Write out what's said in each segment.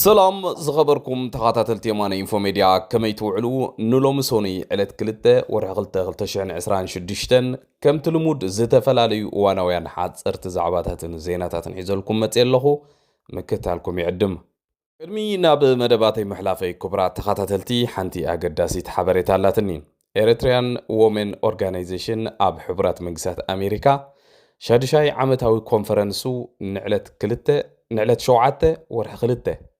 سلام زخبركم تخاطات يمانة إنفو ميديا كما يتوعلو نلوم سوني علت كلتا ورح غلطة شعن عسران شدشتن كم تلمود زتفلالي وانا ويان حاد صرت زعباتاتن زيناتاتن حيزلكم متيلخو مكتالكم يعدم قدمي ناب مدباتي محلافي كبرات تخاطاتلتي حانتي أقداسي تحبري تالاتني إريتريان وومن أورغانيزيشن أب حبرات مقسات أمريكا شادشاي عامتاوي كونفرنسو نعلت شوعاتة ورح غلطة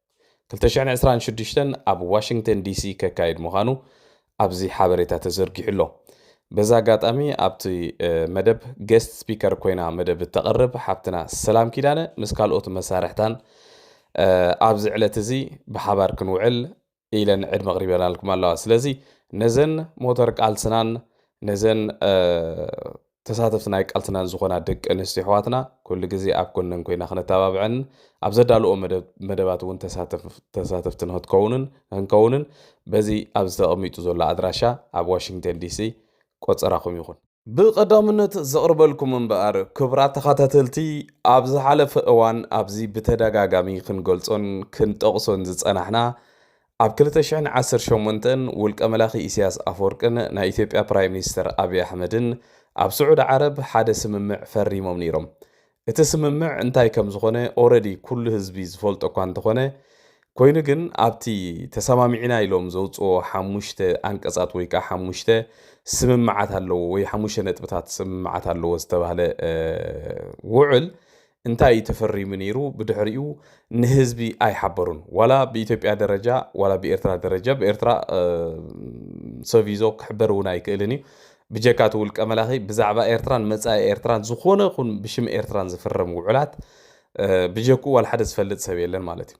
2026 ኣብ ዋሽንግተን ዲሲ ከካይድ ምዃኑ ኣብዚ ሓበሬታ ተዘርጊሑ ኣሎ በዛ ኣጋጣሚ ኣብቲ መደብ ጌስት ስፒከር ኮይና መደብ እተቕርብ ሓፍትና ሰላም ኪዳነ ምስ ካልኦት መሳርሕታን ኣብዚ ዕለት እዚ ብሓባር ክንውዕል ኢለን ዕድመ ቅሪበናልኩም ኣለዋ ስለዚ ነዘን ሞተር ቃልስናን ነዘን ተሳተፍቲ ናይ ቃልስናን ዝኾና ደቂ ኣንስትዮ ኣሕዋትና ኩሉ ግዜ ኣብ ጎነን ኮይና ክነተባብዐን ኣብ ዘዳልኦ መደባት እውን ተሳተፍቲ ክንከውንን በዚ ኣብ ዝተቐሚጡ ዘሎ ኣድራሻ ኣብ ዋሽንግተን ዲሲ ቆፀራኹም ይኹን ብቐዳምነት ዘቕርበልኩም እምበኣር ክቡራት ተኸታተልቲ ኣብ ዝሓለፈ እዋን ኣብዚ ብተደጋጋሚ ክንገልጾን ክንጠቕሶን ዝጸናሕና ኣብ 2018 ውልቀ መላኺ ኢሳያስ ኣፈወርቅን ናይ ኢትዮጵያ ፕራይም ሚኒስተር ኣብይ ኣሕመድን ኣብ ስዑድ ዓረብ ሓደ ስምምዕ ፈሪሞም ነይሮም እቲ ስምምዕ እንታይ ከም ዝኾነ ኦልሬዲ ኩሉ ህዝቢ ዝፈልጦ እኳ እንተኾነ ኮይኑ ግን ኣብቲ ተሰማሚዕና ኢሎም ዘውፅኦ 5 አንቀጻት ወይ ከዓ 5 ስምምዓት ኣለዎ ወይ 5 ነጥብታት ስምምዓት ኣለዎ ዝተባህለ ውዕል እንታይ ተፈሪሙ ነይሩ ብድሕሪኡ ንህዝቢ ኣይሓበሩን ዋላ ብኢትዮጵያ ደረጃ ዋላ ብኤርትራ ደረጃ ብኤርትራ ሰቪዞ ክሕበር እውን ኣይክእልን እዩ بجكات والكملاخي بزعبا إيرتران مزاي إيرتران زخونة خون بشم إيرتران زفرم وعلات بجكو والحدث فلت سبيلن مالتي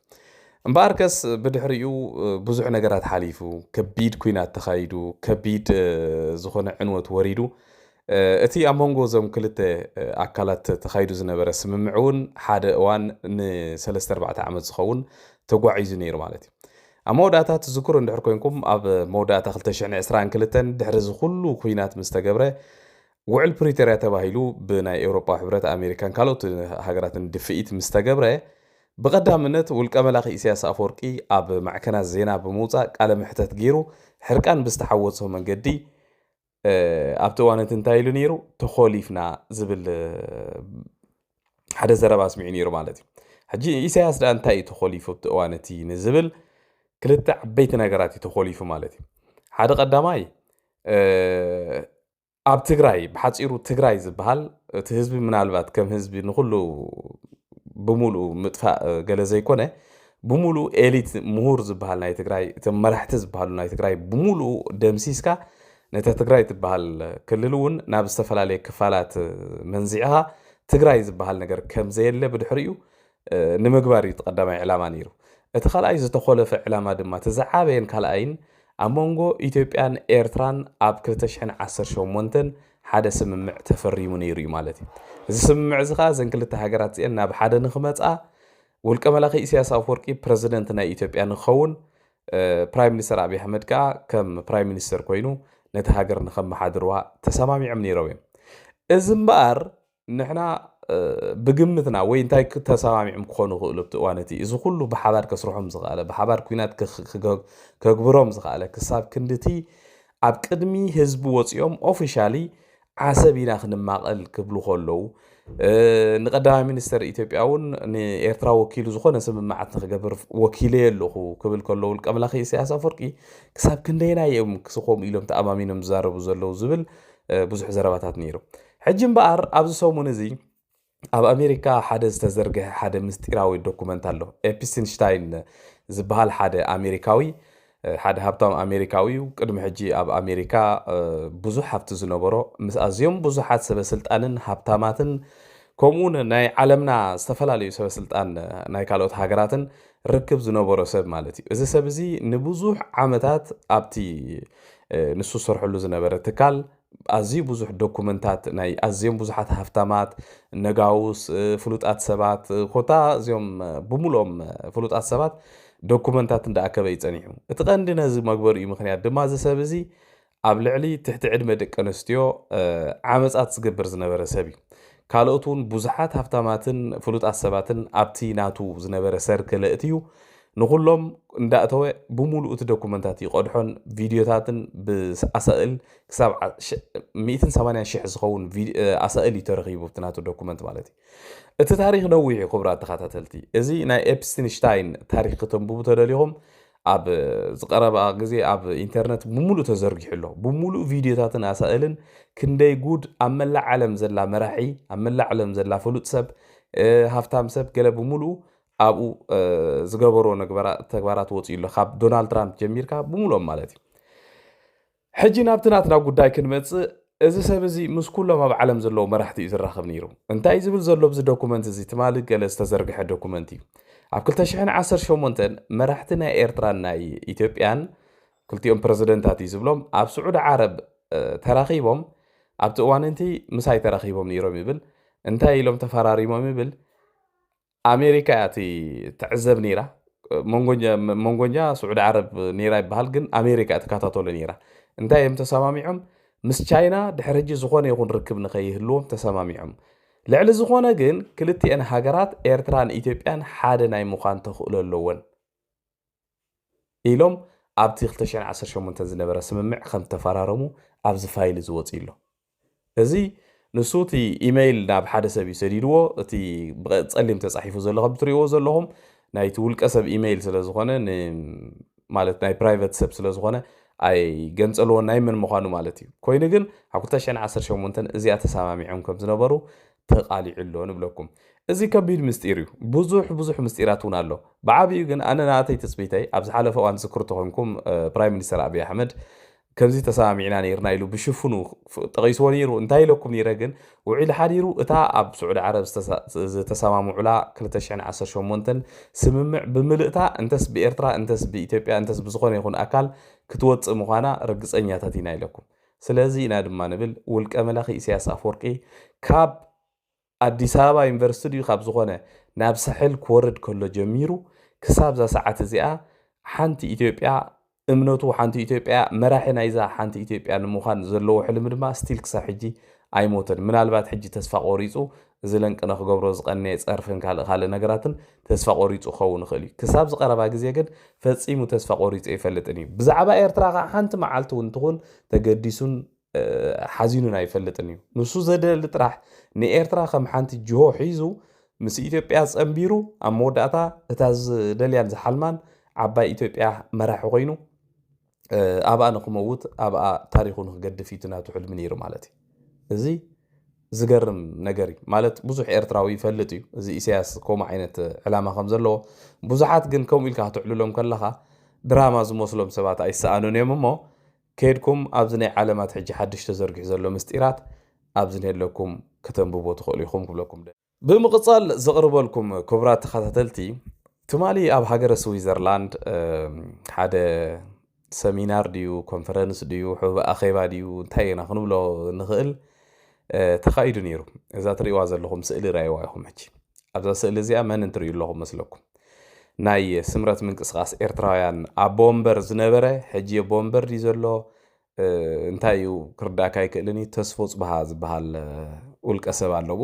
مباركس بدحريو بزح نجارات حليفو كبيد كوينات تخايدو كبيد زخونة عنوة وريدو اتي امونغو زم كلت اكلات تخايدو زنبر سممعون حدا وان ن 3-4 عام زخون تقعيزو نير مالتي أموداتا تذكر إن حركينكم أب موداتا 2022 دحر زخلو كوينات مستقبرة وعل بريتريا تباهيلو بنا أوروبا حبرات أمريكان كالوت هاجرات دفئت مستقبرة بقدامنت والكملاخي إسياس أفوركي أب معكنا زينا بموزا على محتات جيرو حركان بستحوصهم من جدي أب توانت انتايلو نيرو تخوليفنا زبل حدا زربا اسمعي نيرو مالتي حجي إسياس دا انتاي تخوليفو توانتي نزبل كلت عبيت نجاراتي تخوليفو مالتي حدا قداماي اب تግራይ بحصيرو تግራይ ዝبሃል እቲ ህዝቢ ምናልባት ከም ህዝቢ ንኩሉ ብሙሉ ምጥፋእ ገለ ዘይኮነ ብሙሉ ኤሊት ምሁር ዝبሃል ናይ ትግራይ እቲ መራሕቲ ዝبሃሉ ናይ ትግራይ ብሙሉ ደምሲስካ ነታ ትግራይ ትبሃል ክልል እውን ናብ ዝተፈላለዩ ክፋላት መንዚዕها ትግራይ ዝبሃል ነገር ከም ዘየለ ብድሕሪኡ ንምግባር ይተቀዳማይ ዕላማ ነይሩ እቲ ካልኣይ ዝተኾለፈ ዕላማ ድማ ተዛዓበየን ካልኣይን ኣብ መንጎ ኢትዮጵያን ኤርትራን ኣብ 2018 ሓደ ስምምዕ ተፈሪሙ ነይሩ ማለት እዩ እዚ ስምምዕ እዚ ከዓ ዘን ክልተ ሃገራት እዚአን ናብ ሓደ ንኽመጻ ውልቀ መላኺ ኢሳያስ ኣፈወርቂ ፕረዚደንት ናይ ኢትዮጵያ ንኸውን ፕራይም ሚኒስተር ኣብይ ኣሕመድ ከዓ ከም ፕራይም ሚኒስተር ኮይኑ ነቲ ሃገር ንኸመሓድርዋ ተሰማሚዖም ነይሮም እዮም እዚ እምበኣር ንሕና بجمتنا وين تاي تسامعهم كونوا قلبت وانتي إذا كله بحبار كسرهم زغالة بحبار كوينات كجبرهم زغالة كساب كندتي أبكدمي حزب وصيوم officially عصبينا خدم مقال قبل خلو نقدم منستر إثيوبياون إيرترا وكيل زخون اسم معتنا جبر وكيله له قبل كله الكملاخي سياسة فرقي كساب كندينا يوم كسقوم إلهم تأمامين مزارب وزلوا زبل بزح زرباتات نيرو حجم بقر أبز سومونزي ኣብ ኣሜሪካ ሓደ ዝተዘርግሐ ሓደ ምስጢራዊ ዶኩመንት ኣሎ ኤፕስቲንሽታይን ዝበሃል ሓደ ኣሜሪካዊ ሓደ ሃብታም ኣሜሪካዊ ቅድሚ ሕጂ ኣብ ኣሜሪካ ብዙሕ ሃብቲ ዝነበሮ ምስ ኣዝዮም ብዙሓት ሰበስልጣንን ሃብታማትን ከምኡውን ናይ ዓለምና ዝተፈላለዩ ሰበስልጣን ናይ ካልኦት ሃገራትን ርክብ ዝነበሮ ሰብ ማለት እዩ እዚ ሰብ እዚ ንብዙሕ ዓመታት ኣብቲ ንሱ ሰርሐሉ ዝነበረ ትካል ኣዝዩ ብዙሕ ዶኩመንታት ናይ ኣዝዮም ብዙሓት ሃፍታማት ነጋውስ ፍሉጣት ሰባት ኮታ እዚኦም ብሙሎም ፍሉጣት ሰባት ዶኩመንታት እንዳኣከበ ይጸኒሑ እቲ ቀንዲ ነዚ መግበሩ እዩ ምክንያት ድማ እዚ ሰብ እዚ ኣብ ልዕሊ ትሕቲ ዕድመ ደቂ ኣንስትዮ ዓመጻት ዝገብር ዝነበረ ሰብ እዩ ካልኦቱን ብዙሓት ሃፍታማትን ፍሉጣት ሰባትን ኣብቲ ናቱ ዝነበረ ሰርክል እትዩ ንኩሎም እንዳእተወ ብሙሉእ እቲ ዶኩመንታት ይቆድሖን ቪድዮታትን ብኣሳእል ክሳብ 180,000 ዝኸውን ኣሳእል ተረኺቡ ናቱ ዶኩመንት ማለት እዩ እቲ ታሪክ ነዊሕ ክቡራት ተኸታተልቲ እዚ ናይ ኤፕስቲንሽታይን ታሪክ ከተንብቡ ተደሊኹም ኣብ ዝቀረባ ግዜ ኣብ ኢንተርኔት ብሙሉእ ተዘርጊሑ ኣሎ ብሙሉእ ቪድዮታትን ኣሳእልን ክንደይ ጉድ ኣብ መላእ ዓለም ዘላ መራሒ ኣብ መላእ ዓለም ዘላ ፍሉጥ ሰብ ሃፍታም ሰብ ገለ ብሙሉእ ኣብኡ ዝገበሮ ተግባራት ወፂኡ ኣሎ ካብ ዶናልድ ትራምፕ ጀሚርካ ብሙሉኦም ማለት እዩ ሕጂ ናብቲ ናትና ጉዳይ ክንመፅእ እዚ ሰብ እዚ ምስ ኩሎም ኣብ ዓለም ዘለዉ መራሕቲ እዩ ዝራኸብ ነይሩ እንታይ ዝብል ዘሎ ብዚ ዶኩመንት እዚ ትማሊ ገለ ዝተዘርግሐ ዶኩመንት እዩ ኣብ 2018 መራሕቲ ናይ ኤርትራን ናይ ኢትዮጵያን ክልቲኦም ፕረዚደንታት እዩ ዝብሎም ኣብ ስዑድ ዓረብ ተራኺቦም ኣብቲ እዋንቲ ምሳይ ተራኺቦም ነይሮም ይብል እንታይ ኢሎም ተፈራሪሞም ይብል ኣሜሪካ እቲ ትዕዘብ ነይራ መንጎኛ ስዑድ ዓረብ ነይራ ይበሃል ግን ኣሜሪካ ትካታተሎ ነይራ እንታይ እዮም ተሰማሚዖም ምስ ቻይና ድሕሪ ሕጂ ዝኾነ ይኹን ርክብ ንኸይህልዎም ተሰማሚዖም ልዕሊ ዝኾነ ግን ክልቲአን ሃገራት ኤርትራን ኢትዮጵያን ሓደ ናይ ምዃን ተኽእሎ ኣለወን ኢሎም ኣብቲ 2018 ዝነበረ ስምምዕ ከም ተፈራረሙ ኣብዚ ፋይል ዝወፅእ ኣሎ እዚ ንሱ እቲ ኢሜይል ናብ ሓደ ሰብ ይሰዲድዎ እቲ ብፀሊም ተጻሒፉ ዘሎ ከም ትሪእዎ ዘለኹም ናይቲ ውልቀ ሰብ ኢሜይል ስለ ዝኾነ ማለት ናይ ፕራይቬት ሰብ ስለ ዝኾነ ኣይ ገንጸልዎ ናይ ምን ምዃኑ ማለት እዩ ኮይኑ ግን ኣብ 2018 እዚኣ ተሰማሚዖም ከም ዝነበሩ ተቃሊዑ ኣሎ ንብለኩም እዚ ከቢድ ምስጢር እዩ ብዙሕ ምስጢራት እውን ኣሎ ብዓብዩ ግን ኣነ ናተይ ተስቢተይ ኣብ ዝሓለፈ እዋን ዝክርቶ ኮይንኩም ፕራይም ሚኒስተር ኣብይ ኣሕመድ ከምዚ ተሰማሚዕና ነርና ኢሉ ብሽፍኑ ጠቂስዎ ነይሩ እንታይ ኢለኩም ነይረ ግን ውዒል ሓዲሩ እታ ኣብ ስዑድ ዓረብ ዝተሰማምዑላ 2018 ስምምዕ ብምልእታ እንተስ ብኤርትራ እንተስ ብኢትዮጵያ እንተስ ብዝኾነ ይኹን ኣካል ክትወፅእ ምዃና ርግፀኛታት ኢና ኢለኩም ስለዚ ኢና ድማ ንብል ውልቀ መላኺ ኢሳያስ ኣፈወርቂ ካብ ኣዲስ ኣበባ ዩኒቨርሲቲ ካብ ዝኾነ ናብ ሳሕል ክወርድ ከሎ ጀሚሩ ክሳብ ዛ ሰዓት እዚኣ ሓንቲ ኢትዮጵያ እምነቱ ሓንቲ ኢትዮጵያ መራሒ ናይዛ ሓንቲ ኢትዮጵያ ንምዃን ዘለዎ ሕልሚ ድማ ስቲል ክሳብ ሕጂ ኣይሞተን ምናልባት ሕጂ ተስፋ ቆሪፁ ዝለንቅነ ክገብሮ ዝቐነየ ፀርፍን ካልእ ነገራትን ተስፋ ቆሪፁ ክኸውን ይኽእል እዩ ክሳብ ዝቐረባ ግዜ ግን ፈፂሙ ተስፋ ቆሪፁ ኣይፈልጥን እዩ ብዛዕባ ኤርትራ ከዓ ሓንቲ መዓልቲ እውን ትኹን ተገዲሱን ሓዚኑን ኣይፈልጥን እዩ ንሱ ዘደሊ ጥራሕ ንኤርትራ ከም ሓንቲ ጅሆ ሒዙ ምስ ኢትዮጵያ ፀንቢሩ ኣብ መወዳእታ እታ ዝደልያን ዝሓልማን ዓባይ ኢትዮጵያ መራሒ ኮይኑ ኣብኣ ንክመውት ኣብኣ ታሪኹ ንክገድፍ እዩ ናቱ ሕልሚ ነይሩ ማለት እዩ እዚ ዝገርም ነገር እዩ ማለት ብዙሕ ኤርትራዊ ይፈልጥ እዩ እዚ ኢሳያስ ከምኡ ዓይነት ዕላማ ከም ዘለዎ ብዙሓት ግን ከምኡ ኢልካ ክትዕልሎም ከለኻ ድራማ ዝመስሎም ሰባት ኣይሰኣኑን እዮም እሞ ከድኩም ኣብዚ ናይ ዓለማት ሕጂ ሓድሽ ተዘርጊሑ ዘሎ ምስጢራት ኣብዚ ንሄለኩም ከተንብቦ ትኽእሉ ኢኹም ክብለኩም ብምቕፃል ዘቕርበልኩም ክቡራት ተኸታተልቲ ትማሊ ኣብ ሃገረ ስዊዘርላንድ ሓደ ሰሚናር ድዩ ኮንፈረንስ ድዩ ሕቡእ ኣኼባ ድዩ እንታይ ኢና ክንብሎ ንኽእል ተኻይዱ ነይሩ እዛ ትሪእዋ ዘለኹም ስእሊ ራእይዋ ኢኹም ሕጂ ኣብዛ ስእሊ እዚኣ መን እንትሪእዩ ኣለኹም መስለኩም ናይ ስምረት ምንቅስቃስ ኤርትራውያን ኣብ ቦምበር ዝነበረ ሕጂ ቦምበር ዲ ዘሎ እንታይ እዩ ክርዳእካ ይክእልኒ ተስፎ ፅባሃ ዝበሃል ውልቀ ሰብ ኣለዎ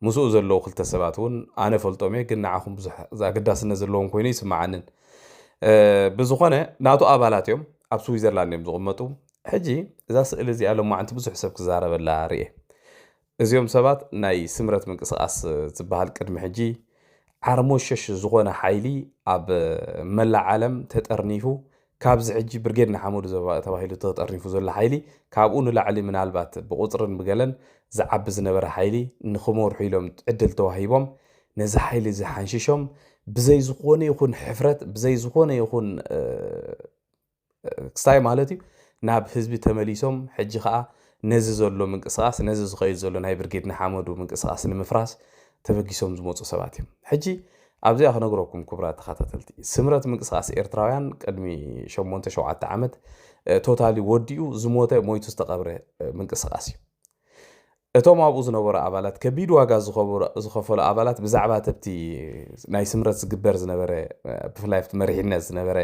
ምስኡ ዘለዉ ክልተ ሰባት እውን ኣነ ፈልጦም እየ ግን ንዓኹም ብዙሕ ኣገዳስነት ዘለዎም ኮይኑ ይስማዓንን ብዝኾነ ናቱ ኣባላት እዮም ኣብ ስዊዘርላንድ እዮም ዝቕመጡ ሕጂ እዛ ስእሊ እዚኣ ሎማዓንቲ ብዙሕ ሰብ ክዛረበላ ርኤ እዚኦም ሰባት ናይ ስምረት ምንቅስቃስ ዝበሃል ቅድሚ ሕጂ ዓርሞሸሽ ዝኾነ ሓይሊ ኣብ መላእ ዓለም ተጠርኒፉ ካብዚ ሕጂ ብርጌድና ሓመዱ ተባሂሉ ተጠርኒፉ ዘሎ ሓይሊ ካብኡ ንላዕሊ ምናልባት ብቁፅርን ብገለን ዝዓቢ ዝነበረ ሓይሊ ንክመርሑ ኢሎም ዕድል ተዋሂቦም ነዚ ሓይሊ ዝሓንሽሾም ብዘይ ዝኾነ ይኹን ሕፍረት ብዘይ ዝኾነ ይኹን ክስታይ ማለት እዩ ናብ ህዝቢ ተመሊሶም ሕጂ ከዓ ነዚ ዘሎ ምንቅስቃስ ነዚ ዝኸይድ ዘሎ ናይ ብርጌድና ሓመዱ ምንቅስቃስ ንምፍራስ ተበጊሶም ዝመፁ ሰባት እዮም ሕጂ ኣብዚኣ ክነግረኩም ክቡራት ተኸታተልቲ ስምረት ምንቅስቃስ ኤርትራውያን ቅድሚ 8-7 ዓመት ቶታሊ ወዲኡ ዝሞተ ሞይቱ ዝተቐብረ ምንቅስቃስ እዩ እቶም ኣብኡ ዝነበሩ ኣባላት ከቢድ ዋጋ ዝኸፈሉ ኣባላት ብዛዕባ ተብቲ ናይ ስምረት ዝግበር ዝነበረ ብፍላይ ኣብቲ መሪሕነት ዝነበረ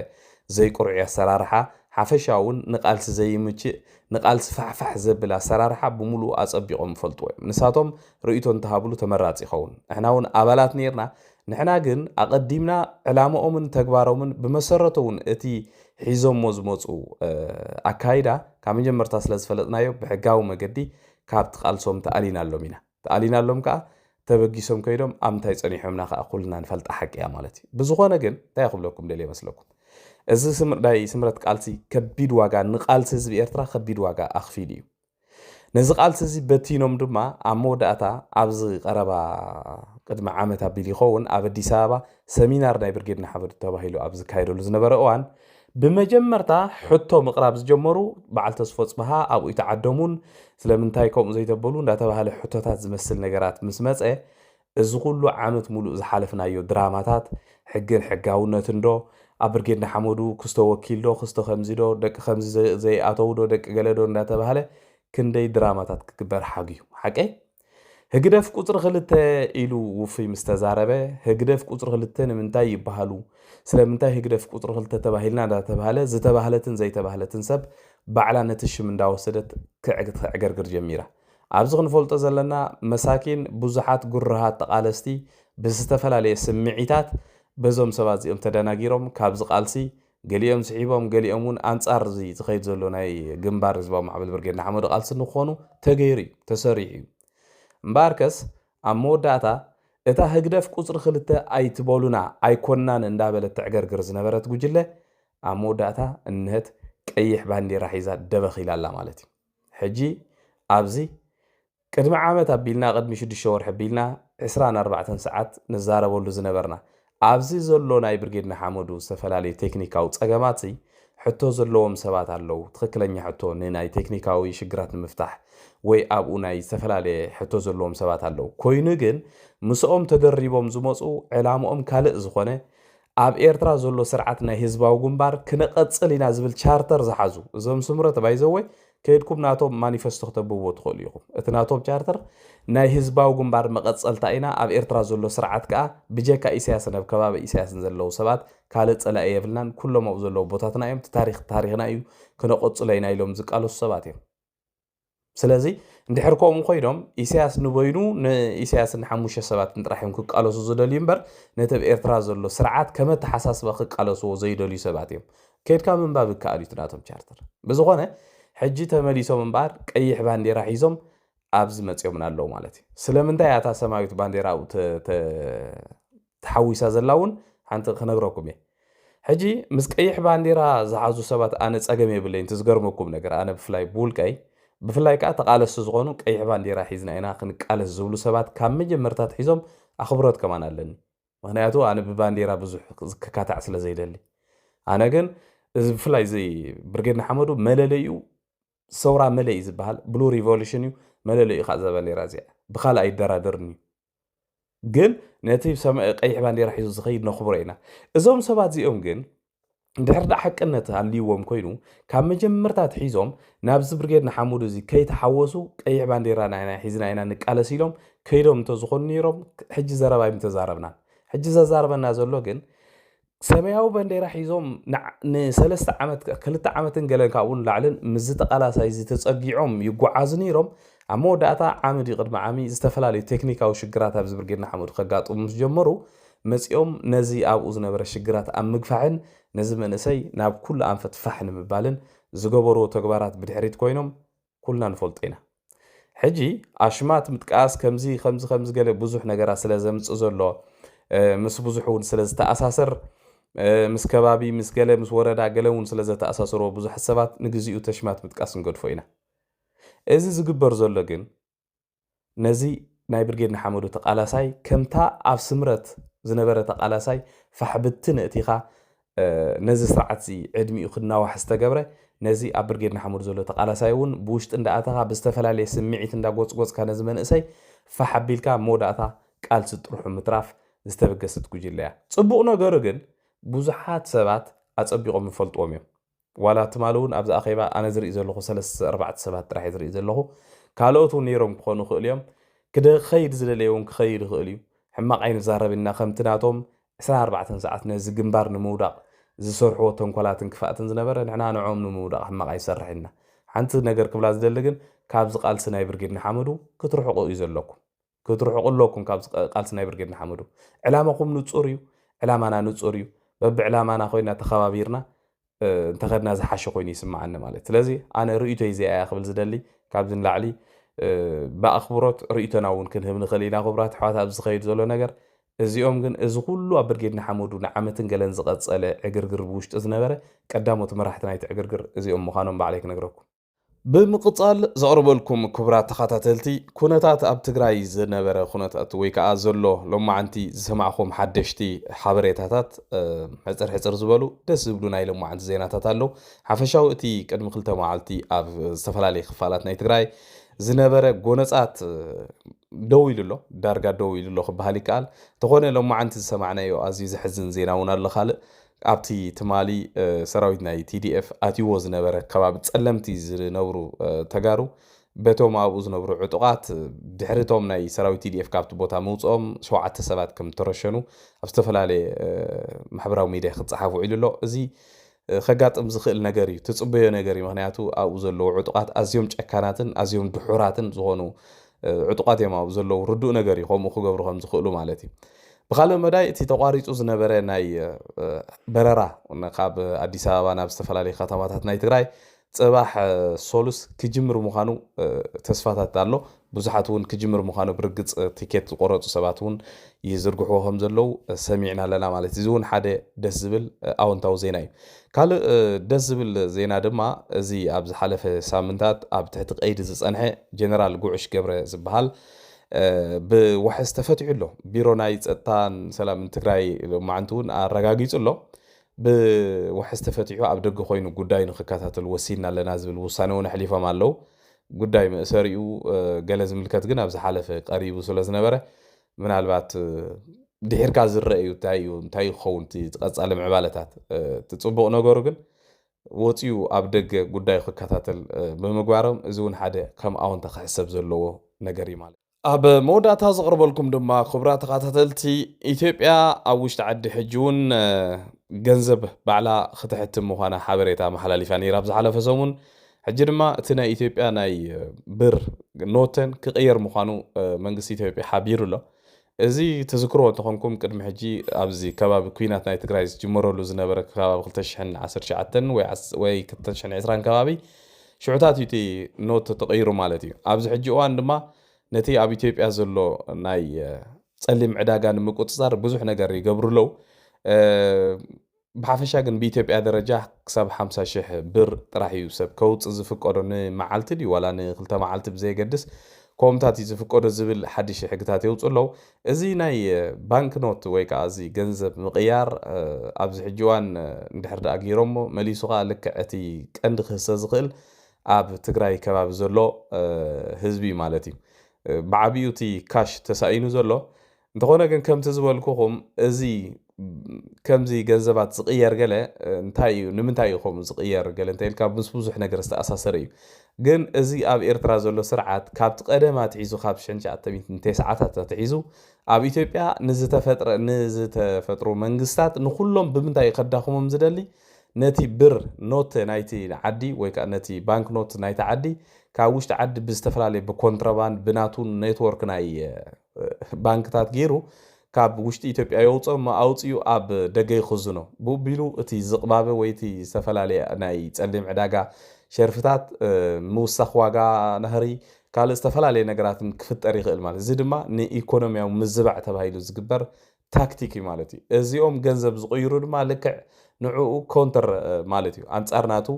ዘይቁርዑ ኣሰራርሓ ሓፈሻ እውን ንቃልሲ ዘይምችእ ንቃልሲ ፋሕፋሕ ዘብል ኣሰራርሓ ብሙሉእ ኣፀቢቖም ፈልጥዎ እዮም ንሳቶም ርእይቶ እንተሃብሉ ተመራፂ ይኸውን ንሕና እውን ኣባላት ነርና ንሕና ግን ኣቐዲምና ዕላምኦምን ተግባሮምን ብመሰረተውን እቲ ሒዞሞ ዝመፁ ኣካይዳ ካብ መጀመርታ ስለ ዝፈለጥናዮ ብሕጋዊ መገዲ ካብቲ ቃልሶም ተኣሊናሎም ኢና ተኣሊናሎም ከዓ ተበጊሶም ከይዶም ኣብ ምንታይ ፀኒሖምና ከዓ ኩልና ንፈልጣ ሓቂ እያ ማለት እዩ ብዝኾነ ግን እንታይ ክብለኩም ደልየ ይመስለኩም እዚ ናይ ስምረት ቃልሲ ከቢድ ዋጋ ንቃልሲ ህዝቢ ኤርትራ ከቢድ ዋጋ ኣኽፊል እዩ ነዚ ቃልሲ እዚ በቲኖም ድማ ኣብ መወዳእታ ኣብዚ ቀረባ ቅድሚ ዓመት ኣቢል ይኸውን ኣብ ኣዲስ ኣበባ ሰሚናር ናይ ብርጌድ ንሓመዱ ተባሂሉ ኣብ ዝካየደሉ ዝነበረ እዋን ብመጀመርታ ሕቶ ምቕራብ ዝጀመሩ በዓል ተስፎ ፅበሃ ኣብኡ ይተዓደሙን ስለምንታይ ከምኡ ዘይተበሉ እንዳተባሃለ ሕቶታት ዝመስል ነገራት ምስ መፀ እዚ ኩሉ ዓመት ሙሉእ ዝሓለፍናዮ ድራማታት ሕግን ሕጋውነትን ዶ ኣብ ብርጌድ ንሓመዱ ክስቶ ወኪል ዶ ክስቶ ከምዚ ዶ ደቂ ከምዚ ዘይኣተው ዶ ደቂ ገለ ዶ እንዳተባሃለ ክንደይ ድራማታት ክግበር ሓግዩ ሓቀይ ህግደፍ ቁፅሪ 2 ኢሉ ውፍይ ምስ ተዛረበ ህግደፍ ቁፅሪ 2 ንምንታይ ይበሃሉ ስለምንታይ ህግደፍ ቁፅሪ 2 ተባሂልና እንዳተባሃለ ዝተባሃለትን ዘይተባሃለትን ሰብ ባዕላ ነቲ ሽም እንዳወሰደት ክዕገርግር ጀሚራ ኣብዚ ክንፈልጦ ዘለና መሳኪን ብዙሓት ጉርሃት ተቃለስቲ ብዝተፈላለየ ስምዒታት በዞም ሰባት እዚኦም ተደናጊሮም ካብዚ ቃልሲ ገሊኦም ስሒቦም ገሊኦም እውን ኣንጻር ዝኸይድ ዘሎ ናይ ግንባር ህዝባዊ ማዕበል ብርጌድ ንሓመዱ ቃልሲ ንኾኑ ተገይሩ ተሰሪሑ እዩ እምበርከስ ኣብ መወዳእታ እታ ህግደፍ ቁፅሪ 2 ኣይትበሉና ኣይኮናን እንዳበለት ትዕገርግር ዝነበረት ጉጅለ ኣብ መወዳእታ እንህት ቀይሕ ባንዴራ ሒዛ ደበኺላ ኣላ ማለት እዩ ሕጂ ኣብዚ ቅድሚ ዓመት ኣቢልና ቅድሚ 6 ወርሒ ኣቢልና 24 ሰዓት ንዛረበሉ ዝነበርና ኣብዚ ዘሎ ናይ ብርጌድ ንሓመዱ ዝተፈላለዩ ቴክኒካዊ ፀገማት ሕቶ ዘለዎም ሰባት ኣለው ትክክለኛ ሕቶ ንናይ ቴክኒካዊ ሽግራት ንምፍታሕ ወይ ኣብኡ ናይ ዝተፈላለየ ሕቶ ዘለዎም ሰባት ኣለው ኮይኑ ግን ምስኦም ተደሪቦም ዝመፁ ዕላምኦም ካልእ ዝኾነ ኣብ ኤርትራ ዘሎ ስርዓት ናይ ህዝባዊ ግንባር ክነቐፅል ኢና ዝብል ቻርተር ዝሓዙ እዞም ስምረት ባይዘወይ ከይድኩም ናቶም ማኒፌስቶ ክተብብዎ ትኽእሉ ኢኹም እቲ ናቶም ቻርተር ናይ ህዝባዊ ግንባር መቐፀልታ ኢና ኣብ ኤርትራ ዘሎ ስርዓት ከዓ ብጀካ ኢሳያስን ኣብ ከባቢ ኢሳያስን ዘለዉ ሰባት ካልእ ፀላኢ የብልናን ኩሎም ኣብኡ ዘለዉ ቦታትና እዮም ታሪክና እዩ ክነቐፅሎ ኢና ኢሎም ዝቃለሱ ሰባት እዮም ስለዚ እንድሕር ከምኡ ኮይኖም ኢሳያስ ንበይኑ ንኢሳያስን 5 ሰባት ጥራሕዮም ክቃለሱ ዝደልዩ እምበር ነቲ ኣብ ኤርትራ ዘሎ ስርዓት ከመ ተሓሳስባ ክቃለስዎ ዘይደልዩ ሰባት እዮም ከይድካ ምንባብ ይከኣል እዩ ናቶም ቻርተር ብዝኾነ ሕጂ ተመሊሶም እምበር ቀይሕ ባንዴራ ሒዞም ኣብዚ መፅዮምን ኣለዉ ማለት እዩ ስለምንታይ ኣታ ሰማያዊት ባንዴራ ኣብኡ ተሓዊሳ ዘላ እውን ሓንቲ ክነግረኩም እየ ሕጂ ምስ ቀይሕ ባንዴራ ዝሓዙ ሰባት ኣነ ፀገም የብለይን ትዝገርመኩም ነገር ኣነ ብፍላይ ብውልቀይ ብፍላይ ከዓ ተቃለስቲ ዝኾኑ ቀይሕ ባንዴራ ሒዝና ኢና ክንቃለስ ዝብሉ ሰባት ካብ መጀመርታት ሒዞም ኣኽብሮት ከማን ኣለኒ ምክንያቱ ኣነ ብባንዴራ ብዙሕ ክካታዕ ስለ ዘይደሊ ኣነ ግን እዚ ብፍላይ እዚ ብርጌድ ንሓመዱ መለለዩ ሰውራ መለይ ዝበሃል ብሉ ሪቮሉሽን እዩ መለለዩ ከዓ ዘ ባንዴራ እዚኣ ብካልእ ኣይደራደርን እዩ ግን ነቲ ቀይሕ ባንዴራ ሒዙ ዝኸይድ ነኽብሮ ኢና እዞም ሰባት እዚኦም ግን እንድሕር ዳ ሓቅነት ሃልይዎም ኮይኑ ካብ መጀመርታት ሒዞም ናብዚ ብርጌድ ንሓመዱ እዚ ከይተሓወሱ ቀይሕ ባንዴራ ናይና ሒዝና ኢና ንቃለስ ኢሎም ከይዶም እንተዝኾኑ ነይሮም ሕጂ ዘረባይ ምተዛረብና ሕጂ ዘዛረበና ዘሎ ግን ሰማያዊ ባንዴራ ሒዞም ን3 ዓመት 2 ዓመትን ገለን ካብኡን ላዕልን ምዝ ተቃላሳይ ተፀጊዖም ይጓዓዙ ነይሮም ኣብ መወዳእታ ዓመድ ቅድሚ ዓሚ ዝተፈላለዩ ቴክኒካዊ ሽግራት ኣብዚ ብርጌድ ንሓመዱ ከጋጥሙ ምስ ጀመሩ መፅኦም ነዚ ኣብኡ ዝነበረ ሽግራት ኣብ ምግፋዕን ነዚ መንእሰይ ናብ ኩሉ ኣንፈት ፋሕ ንምባልን ዝገበርዎ ተግባራት ብድሕሪት ኮይኖም ኩልና ንፈልጦ ኢና ሕጂ ኣሽማት ምጥቃስ ከምዚ ገለ ብዙሕ ነገራት ስለ ዘምፅእ ዘሎ ምስ ብዙሕ እውን ስለ ዝተኣሳሰር ምስ ከባቢ ምስ ገለ ምስ ወረዳ ገለ እውን ስለ ዘተኣሳሰሮ ብዙሕ ሰባት ንግዚኡ ተሽማት ምጥቃስ ንገድፎ ኢና እዚ ዝግበር ዘሎ ግን ነዚ ናይ ብርጌድ ንሓመዱ ተቃላሳይ ከምታ ኣብ ስምረት ዝነበረ ተቃላሳይ ፋሕብትን እቲኻ ነዚ ስርዓት ዕድሚኡ ክናዋሕ ዝተገብረ ነዚ ኣብ ብርጌድ ንሓመዱ ዘሎ ተቃላሳይ እውን ብውሽጢ እንዳኣተኻ ብዝተፈላለየ ስምዒት እንዳጎፅጎፅካ ነዚ መንእሰይ ፋሕ ኣቢልካ መወዳእታ ቃልሲ ጥርሑ ምትራፍ ዝተበገሰት ጉጅለ እያ ፅቡቕ ነገሩ ግን ብዙሓት ሰባት ኣፀቢቖም ይፈልጥዎም እዮም ዋላ ትማል እውን ኣብዚ ኣኼባ ኣነ ዝርኢ ዘለኹ 3-4 ሰባት ጥራሕ ዝርኢ ዘለኹ ካልኦት እውን ነይሮም ክኾኑ ይኽእሉ እዮም ክኸይድ ዝደለየውን ክኸይድ ይኽእል እዩ ሕማቕ ኣይንዛረብና ከምቲ ናቶም 24 ሰዓት ነዚ ግንባር ንምውዳቕ ዝሰርሕዎ ተንኮላትን ክፋእትን ዝነበረ ንሕና ንዖም ንምውዳቕ ሕማቕ ኣይሰርሕ ኢና ሓንቲ ነገር ክብላ ዝደሊ ግን ካብዚ ቃልሲ ናይ ብርጌድ ንሓመዱ ክትርሕቑ እዩ ዘለኩም كتروحوا قلوكم كاب قالسنا برجدنا حمدو علامكم نتصوريو علامنا نتصوريو ببعلامنا خوينا تخابيرنا انتخدنا زحاشو خويني يسمعنا مالت ስለዚህ انا رؤيته زي اي قبل زدلي ካብዝን ላዕሊ بأخبرت رؤيتنا ون ክንህብ ንኽእል ኢና خبرات حوات ኣብ ዝኸይድ ዘሎ ነገር እዚኦም ግን እዚ ኩሉ ኣብ ብርጌድና ሓመዱ ንዓመትን ገለን ዝቐፀለ ዕግርግር ብውሽጢ ዝነበረ ቀዳሞት መራሕቲ ናይቲ ዕግርግር እዚኦም ምዃኖም ባዕለይ ክነግረኩም ብምቕፃል ዘቕርበልኩም ክቡራት ተኸታተልቲ ኩነታት ኣብ ትግራይ ዝነበረ ኩነታት ወይ ከዓ ዘሎ ሎማዓንቲ ዝሰማዕኹም ሓደሽቲ ሓበሬታታት ሕፅር ሕፅር ዝበሉ ደስ ዝብሉ ናይ ሎማዓንቲ ዜናታት ኣለዉ ሓፈሻዊ እቲ ቅድሚ 2 መዓልቲ ኣብ ዝተፈላለዩ ክፋላት ናይ ትግራይ ዝነበረ ጎነፃት ደው ኢሉ ኣሎ ዳርጋ ደው ኢሉ ኣሎ ክበሃል ይከኣል ተኾነ ሎማዓንቲ ዝሰማዕናዮ ኣዝዩ ዝሕዝን ዜና እውን ኣሎ ካልእ ኣብቲ ትማሊ ሰራዊት ናይ TDF ኣትይዎ ዝነበረ ከባቢ ጸለምቲ ዝነብሩ ተጋሩ በቶም ኣብኡ ዝነብሩ ዕጡቃት ድሕሪቶም ናይ ሰራዊት TDF ካብቲ ቦታ ምውፅኦም 7 ሰባት ከም ተረሸኑ ኣብ ዝተፈላለየ ማሕበራዊ ሚድያ ክፀሓፉ ኢሉ ኣሎ እዚ ከጋጥም ዝኽእል ነገር እዩ ትጽበዮ ነገር እዩ ምክንያቱ ኣብኡ ዘለዉ ዕጡቃት ኣዝዮም ጨካናትን ኣዝዮም ድሑራትን ዝኾኑ ዕጡቃት እዮም ኣብኡ ዘለዉ ርዱእ ነገር እዩ ከምኡ ክገብሩ ከም ዝኽእሉ ማለት እዩ بخالو مداي تي تقاريص زنبره ناي بررا ካብ አዲስ አበባ ናብ ዝተፈላለዩ ከተማታት ናይ ትግራይ ጽባሕ ሶሉስ ክጅምር ምዃኑ ተስፋታት ኣሎ ብዙሓት እውን ክጅምር ምዃኑ ብርግጽ ቲኬት ዝቆረጹ ሰባት እውን ይዝርግሑ ከም ዘለዉ ሰሚዕና ኣለና ማለት እዩ እውን ሓደ ደስ ዝብል ኣወንታዊ ዜና እዩ ካልእ ደስ ዝብል ዜና ድማ እዚ ኣብ ዝሓለፈ ሳምንታት ኣብ ትሕቲ ቀይዲ ዝጸንሐ ጀነራል ጉዕሽ ገብረ ዝበሃል ብዋሕስ ተፈትሑ ኣሎ ቢሮ ናይ ጸጥታን ሰላምን ትግራይ ማዓንቱን ኣረጋጊጹ ኣሎ ብዋሕስ ተፈትሑ ኣብ ደገ ኮይኑ ጉዳይ ንኽከታተል ወሲና ኣለና ዝብል ውሳነ እውን ሕሊፎም ኣለዉ ጉዳይ መእሰሪኡ ገለ ዝምልከት ግን ኣብ ዝሓለፈ ቀሪቡ ስለ ዝነበረ ምናልባት ድሕርካ ዝረአዩ እንታይ ክኸውን ትቐጻለ ምዕባለታት ትጽቡቕ ነገሩ ግን ወፂኡ ኣብ ደገ ጉዳይ ክከታተል ብምግባሮም እዚ እውን ሓደ ከም ኣወንታ ክሕሰብ ዘለዎ ነገር እዩ ማለት ኣብ መወዳእታ ዘቕርበልኩም ድማ ክቡራት ተኸታተልቲ ኢትዮጵያ ኣብ ውሽጢ ዓዲ ሕጂ እውን ገንዘብ ባዕላ ክትሕትም ምዃና ሓበሬታ መሓላሊፋ ነይራ ኣብ ዝሓለፈ ሰሙን ሕጂ ድማ እቲ ናይ ኢትዮጵያ ናይ ብር ኖተን ክቕየር ምዃኑ መንግስቲ ኢትዮጵያ ሓቢሩ ኣሎ እዚ ተዝክሮ እንተኾንኩም ቅድሚ ሕጂ ኣብዚ ከባቢ ኩናት ናይ ትግራይ ዝጅመረሉ ዝነበረ ከባቢ 2019 ወይ 2020 ከባቢ ሽዑታት እቲ ኖት ተቐይሩ ማለት እዩ ኣብዚ ሕጂ እዋን ድማ ነቲ ኣብ ኢትዮጵያ ዘሎ ናይ ጸሊም ዕዳጋ ንምቁፅጻር ብዙሕ ነገር ይገብሩለው ብሓፈሻ ግን ብኢትዮጵያ ደረጃ ክሳብ 50,000 ብር ጥራሕ እዩ ሰብ ከውፅእ ዝፍቀዶ ንመዓልቲ ድዩ ዋላ ንክልተ መዓልቲ ብዘይገድስ ከምታት ዝፍቀዶ ዝብል ሓድሽ ሕግታት የውፅለው እዚ ናይ ባንክ ኖት ወይ ከዓ እዚ ገንዘብ ምቕያር ኣብዚ ሕጂ እዋን እንድሕር ደኣ ገይሮሞ መሊሱ ከዓ ልክዕ እቲ ቀንዲ ክህሰ ዝኽእል ኣብ ትግራይ ከባቢ ዘሎ ህዝቢ ማለት እዩ بعبيو تي كاش تساينو زلو انتخونا كن كم تزبالكوهم ازي كم زي جنزبات زقير جلا انتايو نمنتايو خم زقير جلا انتايل كاب مسبوزو حنا جرست أساسري جن ازي اب إيرترا زلو سرعات كابت قدمات عيزو خاب شنجة تبين 9 ساعات تعيزو اب إثيوبيا نزت فترة منجستات نخلهم بمنتاي قداهم مزدلي نتي بر نوت نايتي عدي ويكا نتي بانك نوت نايتي عدي كاوشت عد بستفرالي بكونتراباند بناتون نيتورك ناي بانكتات غيرو كاب وشت إثيوبيا يوصو ما اوصيو اب دغاي خزنو بو بيلو اتي زقبابه ويتي استفرالي ناي تصلم عداغا شرفتات موسخ واغا نهري قال استفرالي نغراتن كفطر يخل مال زي دما ني ايكونومياو مزبع تبايلو زغبر تاكتيكي مالتي ازيوم ገንዘብ ዝقيرو ድማ ልክዕ ንዑ ኮንተር ማለት እዩ አንጻርናቱ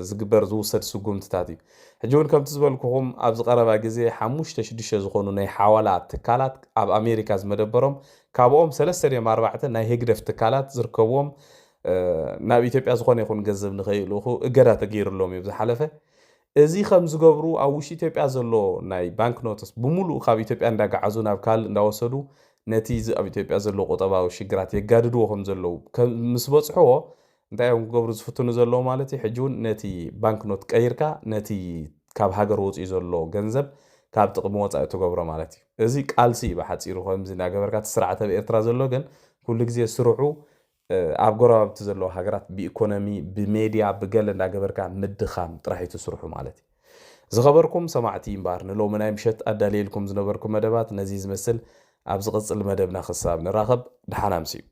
ዝግበር ዝውሰድ ስጉምትታት እዩ ሕጂውን ከምቲ ዝበልኩኹም ኣብ ዝቀረባ ግዜ 5-6 ዝኾኑ ናይ ሓዋላ ትካላት ኣብ ኣሜሪካ ዝመደበሮም ካብኦም 3-4 ናይ ህግደፍ ትካላት ዝርከብዎም ናብ ኢትዮጵያ ዝኾነ ይኹን ገንዘብ ንኸይልኹ እገዳ ተገይሩሎም እዩ ዝሓለፈ እዚ ከም ዝገብሩ ኣብ ውሽጢ ኢትዮጵያ ዘሎ ናይ ባንክ ኖትስ ብሙሉእ ካብ ኢትዮጵያ እንዳጋዓዙ ናብ ካልእ እንዳወሰዱ ነቲ ኣብ ኢትዮጵያ ዘሎ ቁጠባዊ ሽግራት የጋድድዎ ከም ዘለዉ ምስ በፅሕዎ እንታይ እዮም ክገብሩ ዝፍትኑ ዘለዉ ማለት እዩ ሕጂውን ነቲ ባንክ ኖት ቀይርካ ነቲ ካብ ሃገር ወፂኡ ዘሎ ገንዘብ ካብ ጥቕሚ ወፃኢ ትገብሮ ማለት እዩ እዚ ቃልሲ ብሓፂሩ ከምዚ እናገበርካ ትስርዓተ ብኤርትራ ዘሎ ግን ኩሉ ግዜ ስርሑ ኣብ ጎረባብቲ ዘሎ ሃገራት ብኢኮኖሚ ብሜድያ ብገለ እንዳገበርካ ምድኻም ጥራሕ ትስርሑ ማለት እዩ ዝኸበርኩም ሰማዕቲ እምበር ንሎሚ ናይ ምሸት ኣዳልየልኩም ዝነበርኩም መደባት ነዚ ዝመስል ኣብ ዝቕፅል መደብና ክሳብ ንራኸብ ድሓና ምስ እዩ